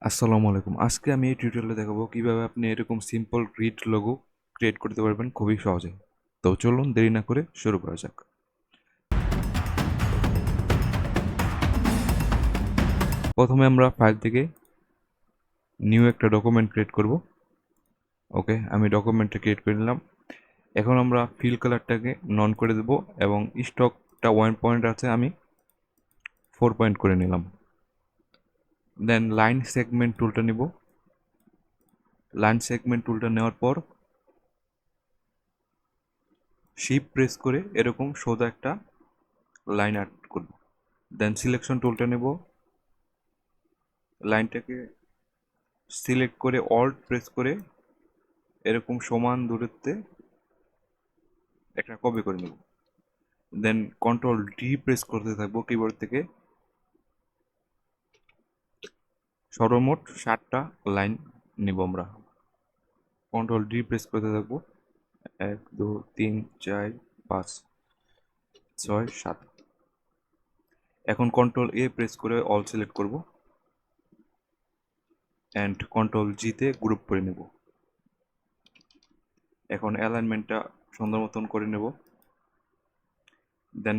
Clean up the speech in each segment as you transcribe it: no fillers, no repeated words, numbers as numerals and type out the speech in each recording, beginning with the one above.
আসসালামু আলাইকুম। আজকে আমি এই টিউটোরিয়ালে দেখাবো কিভাবে আপনি এরকম সিম্পল গ্রিড লোগো ক্রিয়েট করতে পারবেন খুবই সহজে। তো চলুন দেরি না করে শুরু করা যাক। প্রথমে আমরা ফাইল থেকে নিউ একটা ডকুমেন্ট ক্রিয়েট করব। ওকে, আমি ডকুমেন্টটা ক্রিয়েট করে নিলাম। এখন আমরা ফিল কালারটাকে নন করে দেব এবং স্টকটা 1 পয়েন্ট আছে, আমি 4 পয়েন্ট করে নিলাম। দেন লাইন সেগমেন্ট টুলটা নিব। লাইন সেগমেন্ট টুলটা নেওয়ার পর শিফট প্রেস করে এরকম সোজা একটা লাইন আর্ট করব। দেন সিলেকশন টুলটা নেব, লাইনটাকে সিলেক্ট করে অল্ট প্রেস করে এরকম সমান দূরত্বে একটা কপি করে নেব। দেন কন্ট্রোল ডি প্রেস করতে থাকবো কিবোর্ড থেকে। সর্বমোট 7টা লাইন নিব আমরা। কন্ট্রোল ডি প্রেস করতে থাকবো। 1 2 3 4 5 6 7। এখন কন্ট্রোল এ প্রেস করে অল সিলেক্ট করব অ্যান্ড কন্ট্রোল জিতে গ্রুপ করে নেব। এখন অ্যালাইনমেন্টটা সুন্দর মতন করে নেব। দেন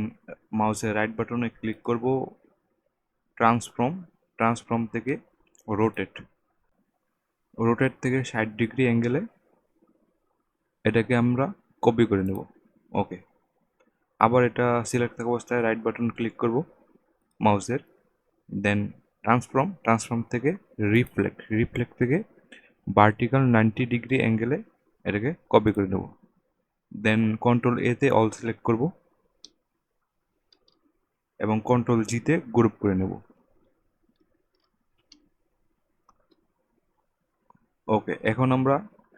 মাউসের রাইট বাটনে ক্লিক করব, ট্রান্সফর্ম থেকে রোটেট থেকে 60 ডিগ্রি অ্যাঙ্গেলে এটাকে আমরা কপি করে নেব। ওকে, আবার এটা সিলেক্ট থাকা অবস্থায় রাইট বাটন ক্লিক করব মাউসের। দেন ট্রান্সফর্ম থেকে রিফ্লেক্ট থেকে ভার্টিক্যাল 90 ডিগ্রি অ্যাঙ্গেলে এটাকে কপি করে নেব। দেন কন্ট্রোল এতে অল সিলেক্ট করব এবং কন্ট্রোল জিতে গ্রুপ করে নেব। ওকে, এখন আমরা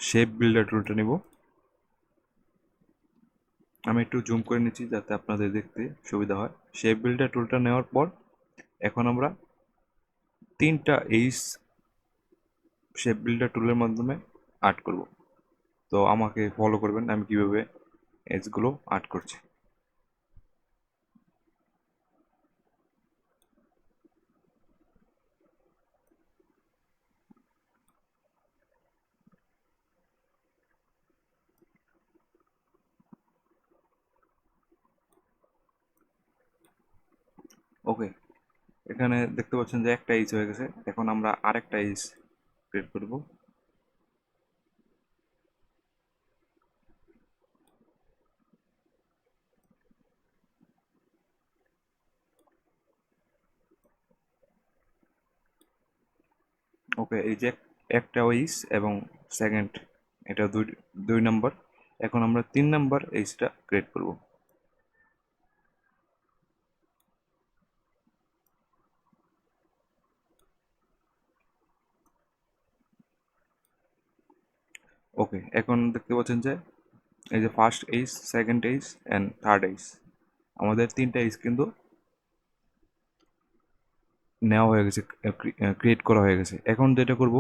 শেপ বিল্ডার টুলটা নিব। আমি একটু জুম করে নিচ্ছি যাতে আপনাদের দেখতে সুবিধা হয়। শেপ বিল্ডার টুলটা নেওয়ার পর এখন আমরা 3টা এইচ শেপ বিল্ডার টুলের মাধ্যমে আর্ট করব। তো আমাকে ফলো করবেন আমি কিভাবে এজগুলো আর্ট করছি। ওকে, এখানে দেখতে পাচ্ছেন যে একটা এইচ হয়ে গেছে। এখন আমরা আরেকটা এইচ ক্রিয়েট করব। ওকে, এই যে একটা এইচ এবং সেকেন্ড, এটা দুই দুই নাম্বার। এখন আমরা 3 নাম্বার এইচটা ক্রিয়েট করব। ওকে, এখন দেখতে পাচ্ছেন যে এই যে first H, second H and third H, আমাদের 3টা এইচ কিন্তু নেওয়া হয়ে গেছে, ক্রিয়েট করা হয়ে গেছে। এখন যেটা করব,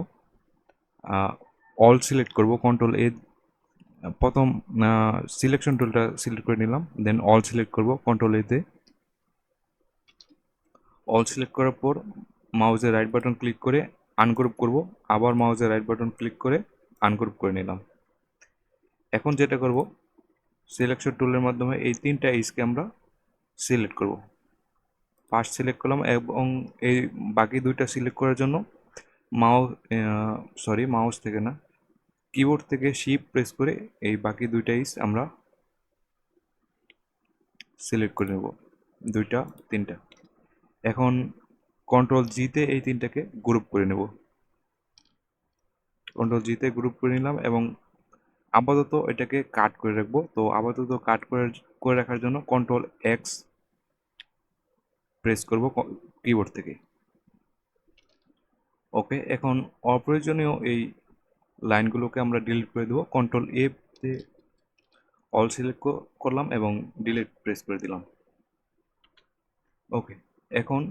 অল সিলেক্ট করব, কন্ট্রোল এ। প্রথম সিলেকশন টুলটা সিলেক্ট করে নিলাম, দেন অল সিলেক্ট করব কন্ট্রোল এতে। অল সিলেক্ট করার পর মাউসের রাইট বাটন ক্লিক করে আনগ্রুপ করব, আবার মাউসের রাইট বাটন ক্লিক করে আনগ্রুপ করে নিলাম। এখন যেটা করব, সিলেকশন টুলের মাধ্যমে এই 3টা এইচকে আমরা সিলেক্ট করব। ফার্স্ট সিলেক্ট করলাম এবং এই বাকি 2টা সিলেক্ট করার জন্য মাউস মাউস থেকে না, কিবোর্ড থেকে শিফট প্রেস করে এই বাকি 2টা এইচ আমরা সিলেক্ট করে নেব, 2টা 3টা। এখন কন্ট্রোল জিতে এই 3টাকে গ্রুপ করে নেব। কন্ট্রোল জিতে গ্রুপ করে নিলাম এবং আপাতত এটাকে কাট করে রাখবো। তো আপাতত কাট করে রাখার জন্য কন্ট্রোল এক্স প্রেস করব কিবোর্ড থেকে। ওকে, এখন অপ্রয়োজনীয় এই লাইনগুলোকে আমরা ডিলিট করে দেবো। কন্ট্রোল এ তে অল সিলেক্ট করলাম এবং ডিলিট প্রেস করে দিলাম। ওকে, এখন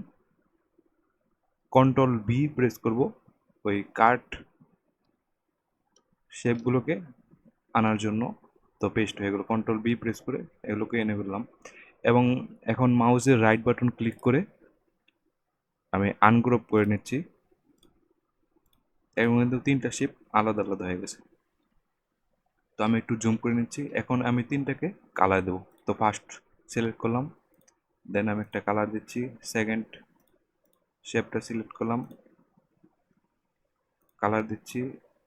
কন্ট্রোল ভি প্রেস করব ওই কাট শেপগুলোকে আনার জন্য। তো পেস্ট হয়ে গেলো, কন্ট্রোল বি প্রেস করে এগুলোকে এনে ফেললাম এবং এখন মাউসের রাইট বাটন ক্লিক করে আমি আনগ্রুপ করে নিচ্ছি। এবং কিন্তু তিনটা শেপ আলাদা আলাদা হয়ে গেছে। তো আমি একটু জুম করে নিচ্ছি। এখন আমি তিনটাকে কালার দেবো। তো ফার্স্ট সিলেক্ট করলাম, দেন আমি একটা কালার দিচ্ছি। সেকেন্ড শেপটা সিলেক্ট করলাম, কালার দিচ্ছি।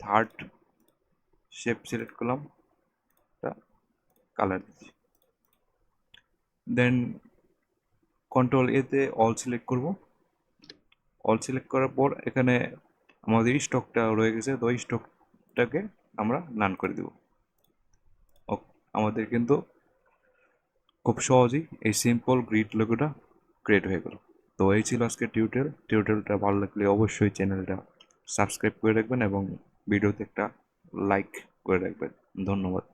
থার্ড শেপ সিলেক্ট করলাম, কালার দিচ্ছি। দেন কন্ট্রোল এতে অল সিলেক্ট করব। অল সিলেক্ট করার পর এখানে আমাদের স্টকটা রয়ে গেছে, তো স্টকটাকে আমরা নান করে দেব। আমাদের কিন্তু খুব সহজেই এই সিম্পল গ্রিড লোগোটা ক্রিয়েট হয়ে গেল। তো এই ছিল আজকের টিউটোরিয়ালটা ভালো লাগলে অবশ্যই চ্যানেলটা সাবস্ক্রাইব করে রাখবেন এবং ভিডিওতে একটা লাইক করে রাখবেন। ধন্যবাদ।